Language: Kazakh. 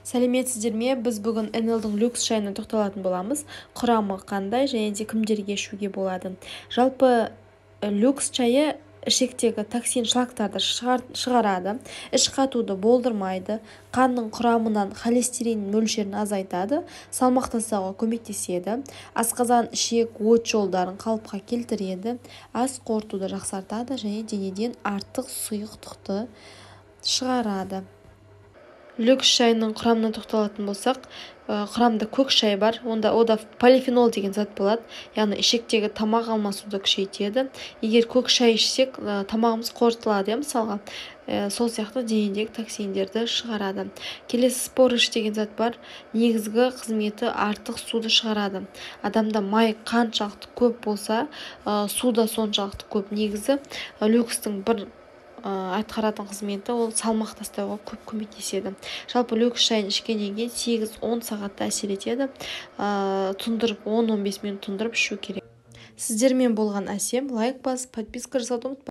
Сәлеметсіздер ме? Біз бүгін NL-дің люкс шайына тоқталатын боламыз. Құрамы қандай және де кімдерге ішуге болады. Жалпы люкс шайы ішектегі токсин шлактарды шығарады, іш қатуды болдырмайды, қанның құрамынан холестерин мөлшерін азайтады, салмақ тастауға көмектеседі, асқазан, ішек, өт жолдарын қалыпқа келтіреді, ас қорытуды жақсартады және денеден артық сұйықтықты шығарады. Люкс шайының құрамына тоқталатын болсақ, құрамында көк шай бар, ода полифенол деген зат болады, яғни ішектегі тамақ алмасуды күшейтеді. Егер көк шай ішсек, тамағымыз қорытылады, мысалға, сол сияқты денедегі токсиндерді шығарады. Келесі спорыш деген зат бар, негізгі қызметі артық суды шығарады. Адамда май қаншалықты көп болса, су да соншалықты көп. Негізі люкстың бір атқаратын қызметі ол салмақ тастауға көп көмектеседі. Жалпы люкс шайын ішкеннен кейін 8-10 сағатта әсер етеді. Тұндырып 10-15 минут тұндырып ішу керек. Сіздермен болған әсем. Лайк басып, подписка жасауды ұмытпаңыздар.